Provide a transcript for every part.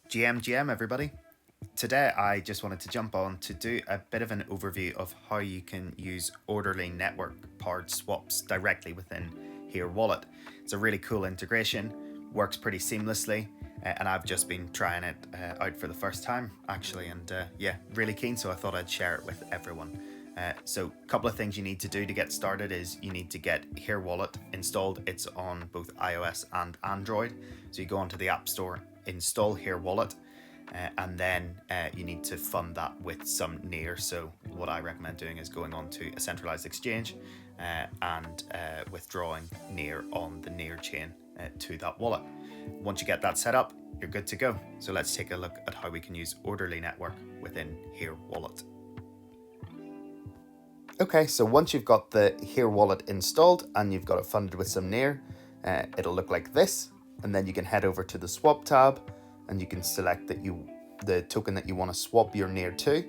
GM everybody. Today I just wanted to jump on to do a bit of an overview of how you can use OrderlyNetwork powered swaps directly within Here Wallet. It's a really cool integration, works pretty seamlessly, and I've just been trying it out for the first time actually, and really keen, so I thought I'd share it with everyone. So a couple of things you need to do to get started is you need to get Here Wallet installed. It's on both iOS and Android. So you go onto the App Store, install Here Wallet, and then you need to fund that with some NEAR. So what I recommend doing is going on to a centralized exchange and withdrawing NEAR on the NEAR chain to that wallet. Once you get that set up, you're good to go. So let's take a look at how we can use OrderlyNetwork within Here Wallet. Okay, so once you've got the Here Wallet installed and you've got it funded with some NEAR, it'll look like this. And then you can head over to the swap tab and you can select the token that you want to swap your NEAR to.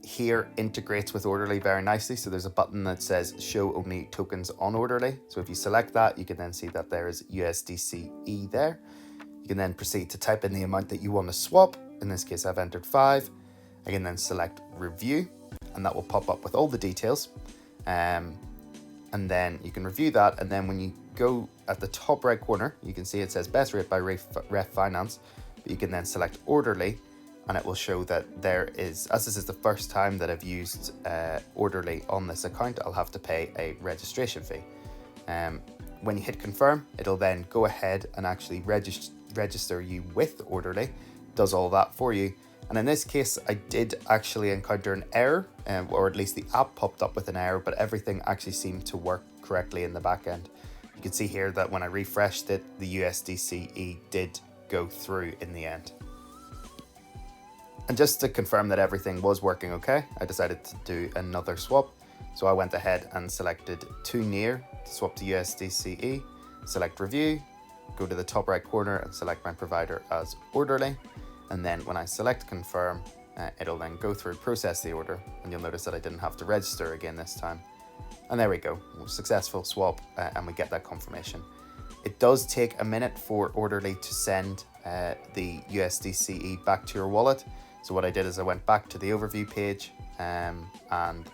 Here integrates with Orderly very nicely. So there's a button that says show only tokens on Orderly. So if you select that, you can then see that there is USDCE there. You can then proceed to type in the amount that you want to swap. In this case, I've entered 5. I can then select review, and that will pop up with all the details. And then you can review that. And then when you go at the top right corner, you can see it says best rate by Ref Finance. But you can then select Orderly, and it will show that there is, as this is the first time that I've used Orderly on this account, I'll have to pay a registration fee. When you hit confirm, it'll then go ahead and actually register you with Orderly. It does all that for you. And in this case, I did actually encounter an error, or at least the app popped up with an error, but everything actually seemed to work correctly in the back end. You can see here that when I refreshed it, the USDCE did go through in the end. And just to confirm that everything was working okay, I decided to do another swap. So I went ahead and selected 2 NEAR to swap to USDCE, select review, go to the top right corner and select my provider as Orderly. And then when I select confirm, it'll then go through, process the order, and you'll notice that I didn't have to register again this time. And there we go, successful swap, and we get that confirmation. It does take a minute for Orderly to send the USDCE back to your wallet. So what I did is I went back to the overview page, and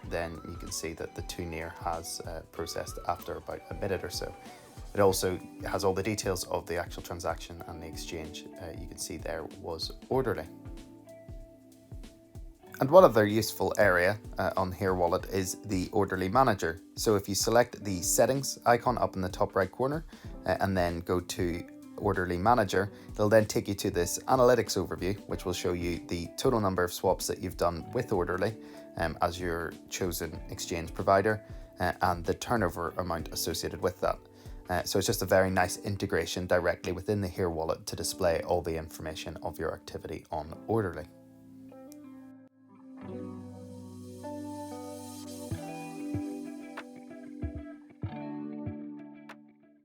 then you can see that the 2 NEAR has processed after about a minute or so. It also has all the details of the actual transaction, and the exchange you can see there was Orderly. And one other useful area on Here Wallet is the Orderly Manager. So if you select the settings icon up in the top right corner and then go to Orderly Manager, it'll then take you to this analytics overview, which will show you the total number of swaps that you've done with Orderly as your chosen exchange provider, and the turnover amount associated with that. So it's just a very nice integration directly within the Here Wallet to display all the information of your activity on Orderly.